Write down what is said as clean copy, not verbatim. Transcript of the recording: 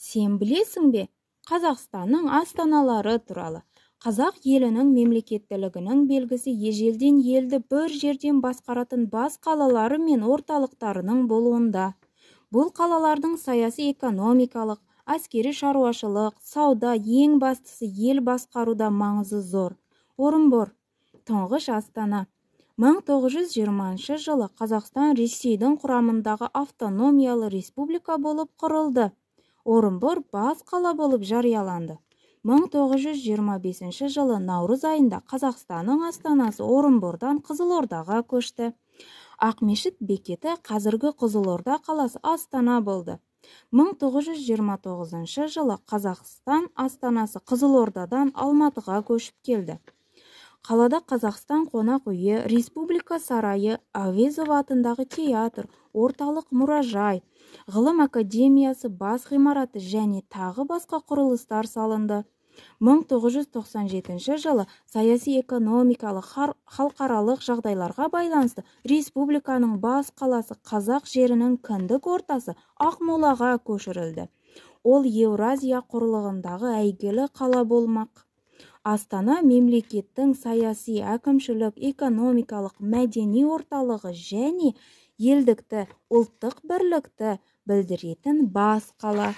Сен білесің бе, Қазақстанның астаналары туралы? Қазақ елінің мемлекеттілігінің белгісі ежелден елді бір жерден басқаратын бас қалалары мен орталықтарының болуында. Бұл қалалардың саяси экономикалық, әскери шаруашылық, сауда, ең бастысы ел басқаруда маңызы зор. Орынбор, тұңғыш астана. 1920 жылы Қазақстан Ресейдің құрамындағы автономиялы республика болып құрылды. Орынбор бас қала болып жарияланды. 1925 жылы наурыз айында Қазақстанның астанасы Орынбордан Қызылордаға көшті. Ақмешіт бекеті қазіргі Қызылорда қаласы Астана болды. 1929 жылы Қазақстан астанасы Қызылордадан Алматыға көшіп келді. Қалада Қазақстан қонақ үйі, Республика сарайы, Әуезов атындағы театр, орталық мұражай, ғылым академиясы бас ғимараты және тағы басқа құрылыстар салынды. 1997 жылы саяси экономикалық халықаралық жағдайларға байланысты республиканың бас қаласы қазақ жерінің кіндік ортасы Ақмолаға көшірілді. Ол Еуразия құрлығындағы әйгілі қала болмақ. Астана мемлекеттің саяси, әкімшілік, экономикалық, мәдени орталығы және елдікті, ұлттық бірлікті білдіретін бас қала.